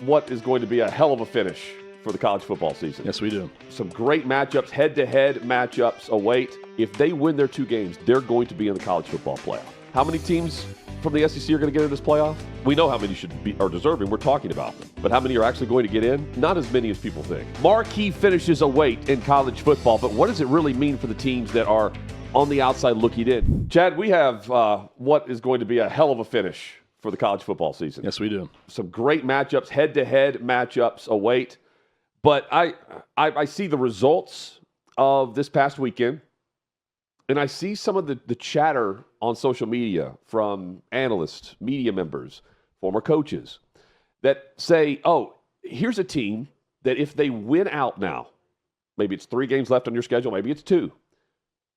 what is going to be a hell of a finish for the college football season. Yes, we do. Some great matchups, head-to-head matchups await. If they win their 2 games, they're going to be in the college football playoff. How many teams from the SEC are going to get in this playoff? We know how many are deserving. We're talking about them. But how many are actually going to get in? Not as many as people think. Marquee finishes await in college football, but what does it really mean for the teams that are on the outside looking in? Chad, we have what is going to be a hell of a finish for the college football season. Yes, we do. Some great matchups, head-to-head matchups await. But I see the results of this past weekend, and I see some of the chatter on social media from analysts, media members, former coaches that say, oh, here's a team that if they win out now, maybe it's 3 games left on your schedule, maybe it's 2,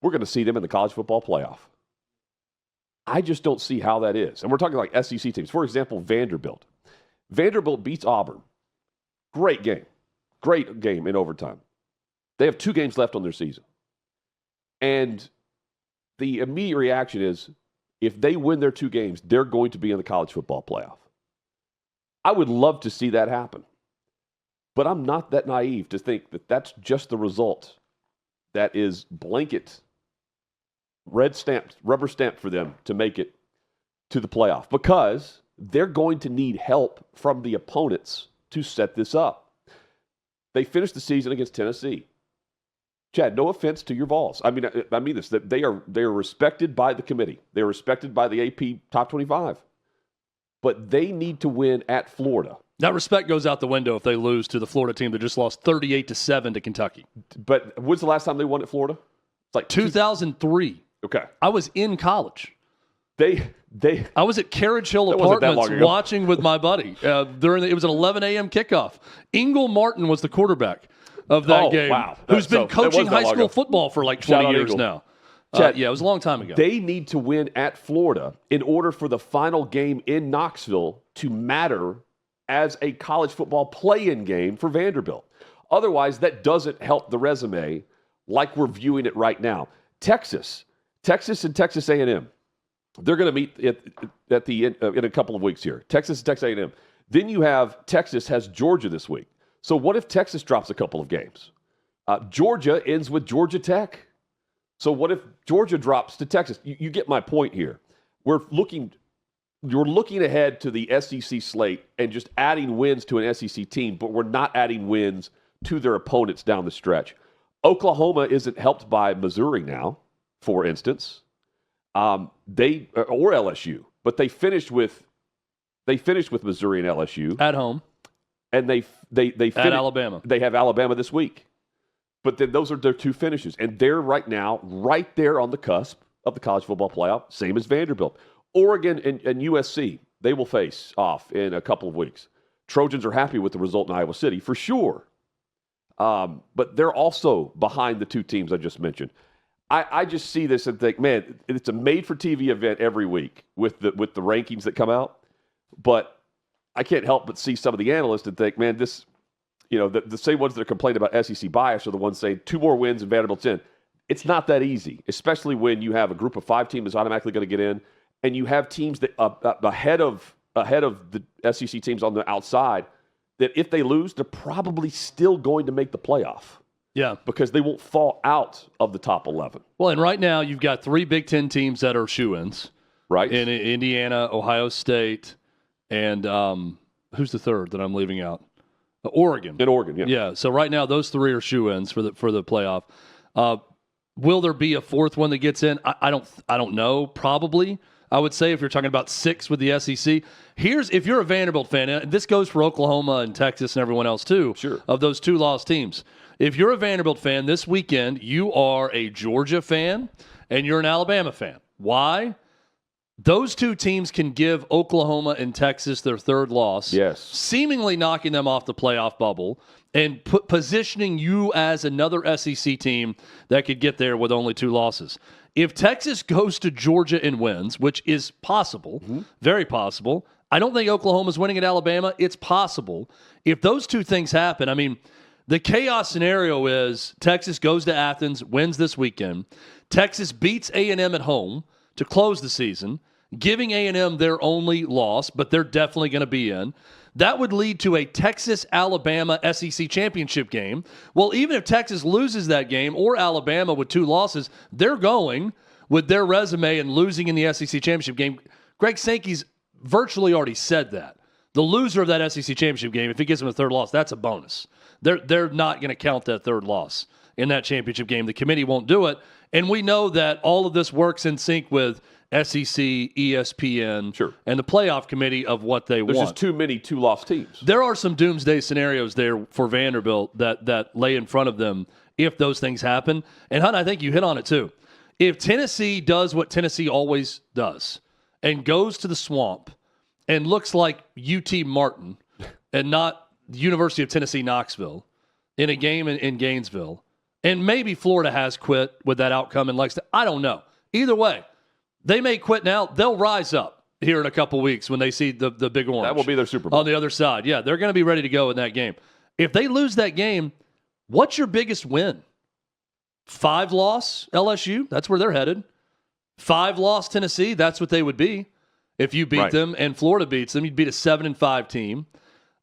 we're going to see them in the college football playoff. I just don't see how that is. And we're talking like SEC teams. For example, Vanderbilt. Vanderbilt beats Auburn. Great game. Great game in overtime. They have 2 games left on their season. And the immediate reaction is, if they win their 2 games, they're going to be in the college football playoff. I would love to see that happen. But I'm not that naive to think that that's just the result that is blanket, rubber stamped for them to make it to the playoff. Because they're going to need help from the opponents to set this up. They finished the season against Tennessee. Chad, no offense to your Vols. I mean this. That they are respected by the committee. They are respected by the AP Top 25. But they need to win at Florida. That respect goes out the window if they lose to the Florida team that just lost 38-7 to Kentucky. But when's the last time they won at Florida? It's like 2003. Okay. I was in college. I was at Carriage Hill Apartments watching with my buddy. It was an 11 a.m. kickoff. Ingle Martin was the quarterback of that game, wow. who's been coaching high school football for like 20 years now. Chad, it was a long time ago. They need to win at Florida in order for the final game in Knoxville to matter as a college football play-in game for Vanderbilt. Otherwise, that doesn't help the resume like we're viewing it right now. Texas and Texas A&M. They're going to meet at the end in a couple of weeks here. Texas and Texas A&M. Then you have Texas has Georgia this week. So what if Texas drops a couple of games? Georgia ends with Georgia Tech. So what if Georgia drops to Texas? You get my point here. You're looking ahead to the SEC slate and just adding wins to an SEC team, but we're not adding wins to their opponents down the stretch. Oklahoma isn't helped by Missouri now, for instance. Or LSU, but they finished with Missouri and LSU at home, and they at Alabama. They have Alabama this week, but then those are their 2 finishes, and they're right now right there on the cusp of the college football playoff, same as Vanderbilt. Oregon and USC, they will face off in a couple of weeks. Trojans are happy with the result in Iowa City for sure, but they're also behind the 2 teams I just mentioned. I just see this and think, man, it's a made-for-TV event every week with the rankings that come out. But I can't help but see some of the analysts and think, man, this, the same ones that are complaining about SEC bias are the ones saying 2 more wins and Vanderbilt's in. It's not that easy, especially when you have a group of 5 teams that's automatically going to get in, and you have teams that ahead of the SEC teams on the outside that if they lose, they're probably still going to make the playoff. Yeah. Because they won't fall out of the top 11. Well, and right now you've got 3 Big Ten teams that are shoo-ins. Right. In Indiana, Ohio State, and who's the third that I'm leaving out? Oregon. In Oregon, yeah. Yeah, so right now those 3 are shoo-ins for the playoff. Will there be a 4th one that gets in? I don't know. Probably. I would say if you're talking about 6 with the SEC. If you're a Vanderbilt fan, and this goes for Oklahoma and Texas and everyone else too, sure, of those 2 lost teams. If you're a Vanderbilt fan this weekend, you are a Georgia fan and you're an Alabama fan. Why? Those 2 teams can give Oklahoma and Texas their 3rd loss, yes, seemingly knocking them off the playoff bubble and positioning you as another SEC team that could get there with only 2 losses. If Texas goes to Georgia and wins, which is possible, very possible, I don't think Oklahoma's winning at Alabama. It's possible. If those 2 things happen, I mean, the chaos scenario is Texas goes to Athens, wins this weekend. Texas beats A&M at home to close the season, giving A&M their only loss, but they're definitely going to be in. that would lead to a Texas-Alabama SEC championship game. Well, even if Texas loses that game or Alabama with 2 losses, they're going with their resume and losing in the SEC championship game. Greg Sankey's virtually already said that. The loser of that SEC championship game, if he gives them a 3rd loss, that's a bonus. They're not going to count that 3rd loss in that championship game. The committee won't do it. And we know that all of this works in sync with SEC, ESPN, sure, and the playoff committee of what they want. There's just too many 2-loss teams. There are some doomsday scenarios there for Vanderbilt that lay in front of them if those things happen. And, Hunt, I think you hit on it too. If Tennessee does what Tennessee always does and goes to the swamp and looks like UT Martin and not the University of Tennessee Knoxville in a game in Gainesville, and maybe Florida has quit with that outcome in Lexington, I don't know. Either way, they may quit now. They'll rise up here in a couple weeks when they see the big orange. That will be their Super Bowl. On the other side. Yeah, they're going to be ready to go in that game. If they lose that game, what's your biggest win? 5-loss LSU? That's where they're headed. 5-loss Tennessee? That's what they would be. If you beat them and Florida beats them, you'd beat a 7-5 team.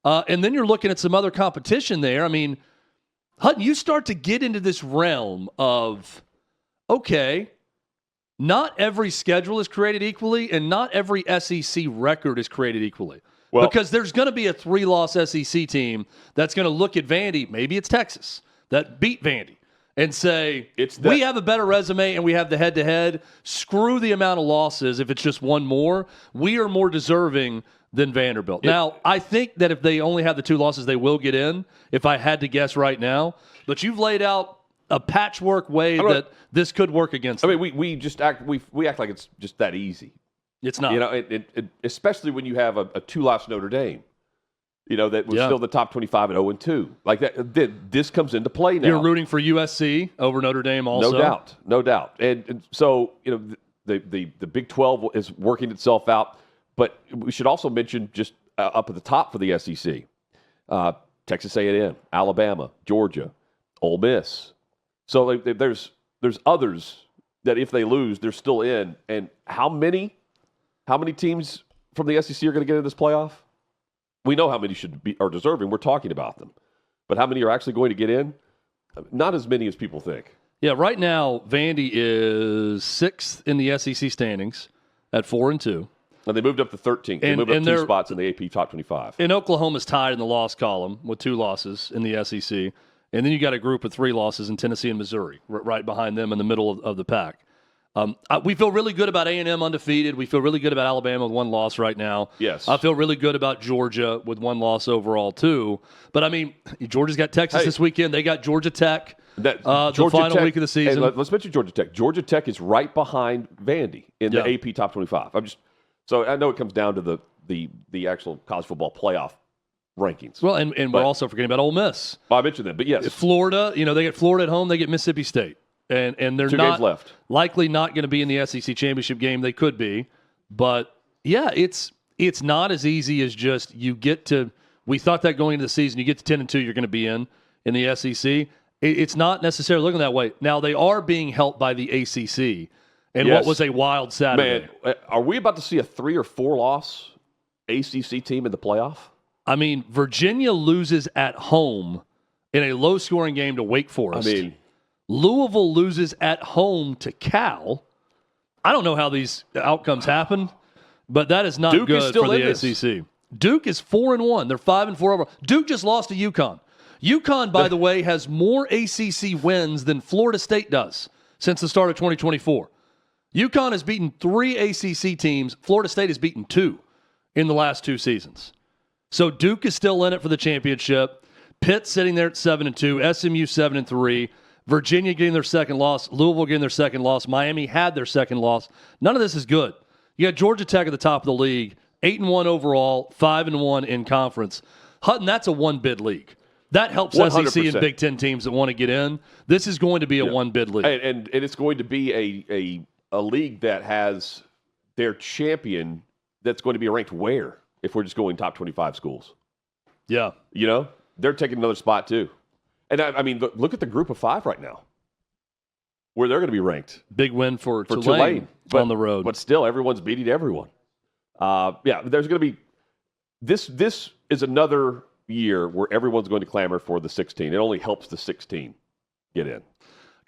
And then you're looking at some other competition there. I mean, Hutton, you start to get into this realm of, okay, not every schedule is created equally, and not every SEC record is created equally. Well, because there's going to be a 3-loss SEC team that's going to look at Vandy, maybe it's Texas, that beat Vandy, and say, we have a better resume and we have the head-to-head. Screw the amount of losses if it's just one more. We are more deserving than Vanderbilt. Now, I think that if they only have the 2 losses, they will get in, if I had to guess right now. But you've laid out a patchwork way that this could work against them. I mean, we just act like it's just that easy. It's not. You know, especially when you have a 2-loss Notre Dame, you know, that was still in the top 25 at 0-2. Like that, this comes into play now. You're rooting for USC over Notre Dame also. No doubt. And so, you know, the Big 12 is working itself out. But we should also mention just up at the top for the SEC, Texas A&M, Alabama, Georgia, Ole Miss. So there's others that if they lose, they're still in. And how many teams from the SEC are going to get in this playoff? We know how many are deserving. We're talking about them. But how many are actually going to get in? Not as many as people think. Yeah, right now, Vandy is 6th in the SEC standings at 4-2. And they moved up to 13th. They moved up 2 spots in the AP Top 25. And Oklahoma's tied in the loss column with 2 losses in the SEC. And then you got a group of 3 losses in Tennessee and Missouri, right behind them in the middle of the pack. We feel really good about A&M undefeated. We feel really good about Alabama with 1 loss right now. Yes. I feel really good about Georgia with 1 loss overall, too. But, I mean, Georgia's got Texas this weekend. They got Georgia Tech the final week of the season. Hey, let's mention Georgia Tech. Georgia Tech is right behind Vandy in the AP Top 25. So I know it comes down to the actual college football playoff rankings. Well, and we're also forgetting about Ole Miss. I mentioned them, but yes. Florida, they get Florida at home. They get Mississippi State. And they're 2 games left. Likely not going to be in the SEC championship game. They could be. But, yeah, it's not as easy as just you get to – we thought that going into the season, you get to 10-2, you're going to be in the SEC. It's not necessarily looking that way. Now, they are being helped by the ACC. And what was a wild Saturday. Man, are we about to see a 3 or 4 loss ACC team in the playoff? I mean, Virginia loses at home in a low-scoring game to Wake Forest. Louisville loses at home to Cal. I don't know how these outcomes happen, but that is not Duke good is still for the in ACC. Duke is 4-1. They're 5-4 overall. Duke just lost to UConn. UConn, by the way, has more ACC wins than Florida State does since the start of 2024. UConn has beaten 3 ACC teams. Florida State has beaten 2 in the last 2 seasons. So Duke is still in it for the championship. Pitt sitting there at 7-2. SMU 7-3. Virginia getting their second loss. Louisville getting their second loss. Miami had their second loss. None of this is good. You got Georgia Tech at the top of the league. 8-1 overall. 5-1 in conference. Hutton, that's a 1-bid league. That helps 100%. SEC and Big Ten teams that want to get in. This is going to be a 1-bid league. And it's going to be a league that has their champion that's going to be ranked where if we're just going top 25 schools. Yeah. They're taking another spot too. And I mean, look at the group of 5 right now where they're going to be ranked. Big win for Tulane on the road. But still, everyone's beating everyone. There's going to be this is another year where everyone's going to clamor for the 16. It only helps the 16 get in.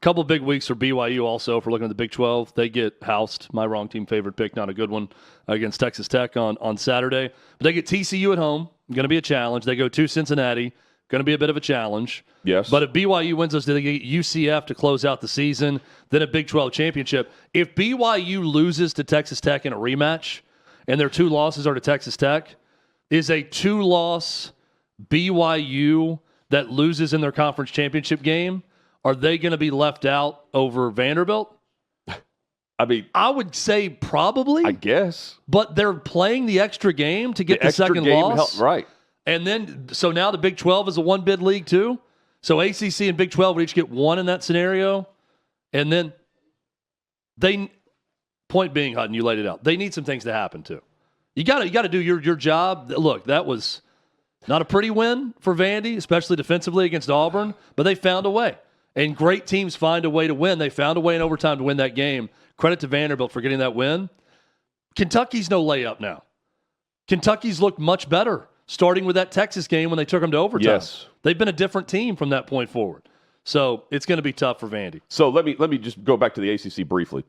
Couple big weeks for BYU also. If we're looking at the Big 12, they get housed. My wrong team favorite pick, not a good one, against Texas Tech on Saturday. But they get TCU at home. Going to be a challenge. They go to Cincinnati. Going to be a bit of a challenge. Yes. But if BYU wins those, they get UCF to close out the season, then a Big 12 championship. If BYU loses to Texas Tech in a rematch, and their 2 losses are to Texas Tech, is a 2-loss BYU that loses in their conference championship game, are they going to be left out over Vanderbilt? I mean, I would say probably. I guess. But they're playing the extra game to get the second loss. Right. And then, so now the Big 12 is a 1-bid league too. So ACC and Big 12 would each get 1 in that scenario. And then point being, Hutton, you laid it out. They need some things to happen too. You got to do your job. Look, that was not a pretty win for Vandy, especially defensively against Auburn, but they found a way. And great teams find a way to win. They found a way in overtime to win that game. Credit to Vanderbilt for getting that win. Kentucky's no layup now. Kentucky's looked much better, starting with that Texas game when they took them to overtime. Yes. They've been a different team from that point forward. So it's going to be tough for Vandy. So let me just go back to the ACC briefly.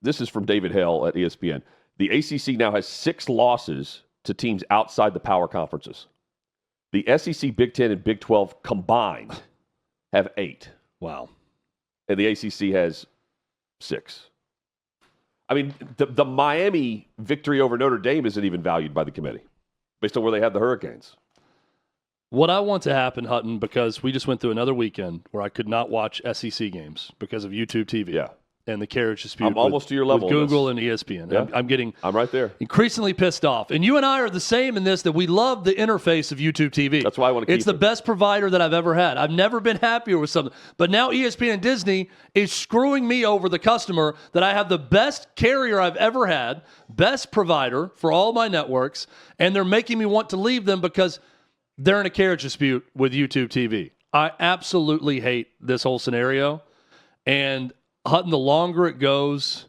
This is from David Hale at ESPN. The ACC now has 6 losses to teams outside the power conferences. The SEC, Big 10, and Big 12 combined have 8. Wow. And the ACC has 6. I mean, the Miami victory over Notre Dame isn't even valued by the committee based on where they had the Hurricanes. What I want to happen, Hutton, because we just went through another weekend where I could not watch SEC games because of YouTube TV. Yeah. And the carriage dispute. I'm almost to your level. With Google and ESPN. Yeah. I'm right there. Increasingly pissed off. And you and I are the same in this, that we love the interface of YouTube TV. That's why I want to keep It's the best provider that I've ever had. I've never been happier with something. But now ESPN and Disney is screwing me over, the customer, that I have the best carrier I've ever had, best provider for all my networks, and they're making me want to leave them because they're in a carriage dispute with YouTube TV. I absolutely hate this whole scenario. And Hutton, the longer it goes,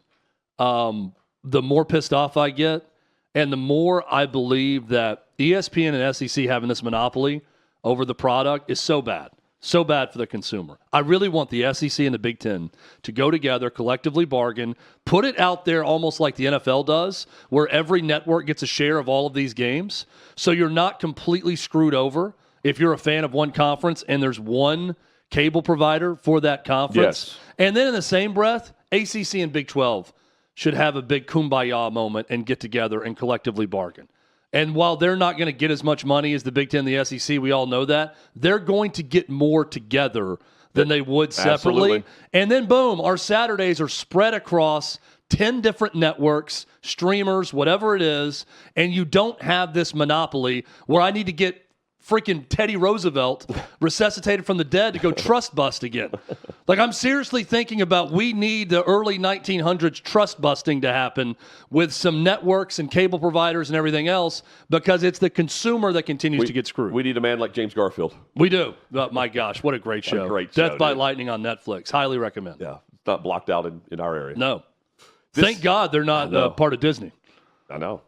the more pissed off I get, and the more I believe that ESPN and SEC having this monopoly over the product is so bad for the consumer. I really want the SEC and the Big Ten to go together, collectively bargain, put it out there almost like the NFL does, where every network gets a share of all of these games, so you're not completely screwed over if you're a fan of one conference and there's one cable provider for that conference. Yes. And then in the same breath, ACC and Big 12 should have a big kumbaya moment and get together and collectively bargain. And while they're not going to get as much money as the Big Ten and the SEC, we all know that, they're going to get more together than they would separately. Absolutely. And then, boom, our Saturdays are spread across 10 different networks, streamers, whatever it is, and you don't have this monopoly where I need to get freaking Teddy Roosevelt resuscitated from the dead to go trust bust again. Like, I'm seriously thinking about, we need the early 1900s trust busting to happen with some networks and cable providers and everything else, because it's the consumer that continues to get screwed. We need a man like James Garfield. We do. Oh, my gosh, what a great show. Great show, Death by dude. Lightning on Netflix. Highly recommend. Yeah, it's not blocked out in our area. No. Thank God they're not part of Disney. I know.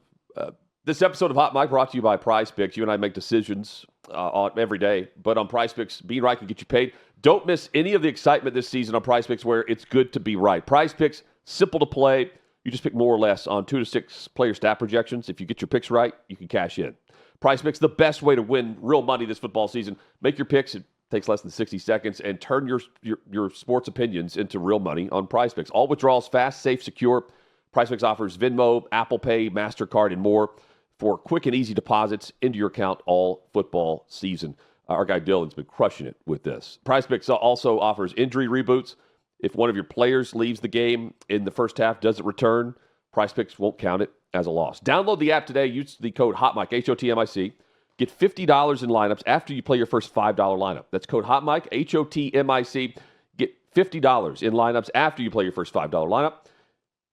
This episode of Hot Mic brought to you by Prize Picks. You and I make decisions on every day, but on Prize Picks, being right can get you paid. Don't miss any of the excitement this season on Prize Picks, where it's good to be right. Prize Picks, simple to play. You just pick more or less on 2 to 6 player stat projections. If you get your picks right, you can cash in. Prize Picks, the best way to win real money this football season. Make your picks. It takes less than 60 seconds, and turn your sports opinions into real money on Prize Picks. All withdrawals fast, safe, secure. Prize Picks offers Venmo, Apple Pay, MasterCard, and more for quick and easy deposits into your account all football season. Our guy Dylan's been crushing it with this. Prize Picks also offers injury reboots. If one of your players leaves the game in the first half, doesn't return, Prize Picks won't count it as a loss. Download the app today. Use the code HOTMIC, HOTMIC. Get $50 in lineups after you play your first $5 lineup. That's code HOTMIC, HOTMIC. Get $50 in lineups after you play your first $5 lineup.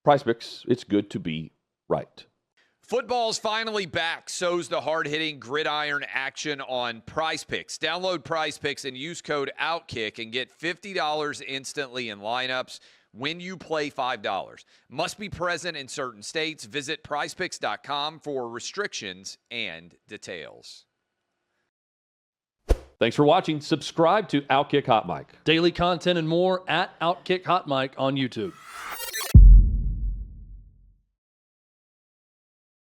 Prize Picks, it's good to be right. Football's finally back. So's the hard-hitting gridiron action on Prize Picks. Download Prize Picks and use code OutKick and get $50 instantly in lineups. when you play $5. Must be present in certain states. Visit prizepicks.com for restrictions and details. Thanks for watching. Subscribe to OutKick Hot Mic. Daily content and more at OutKick Hot Mic on YouTube.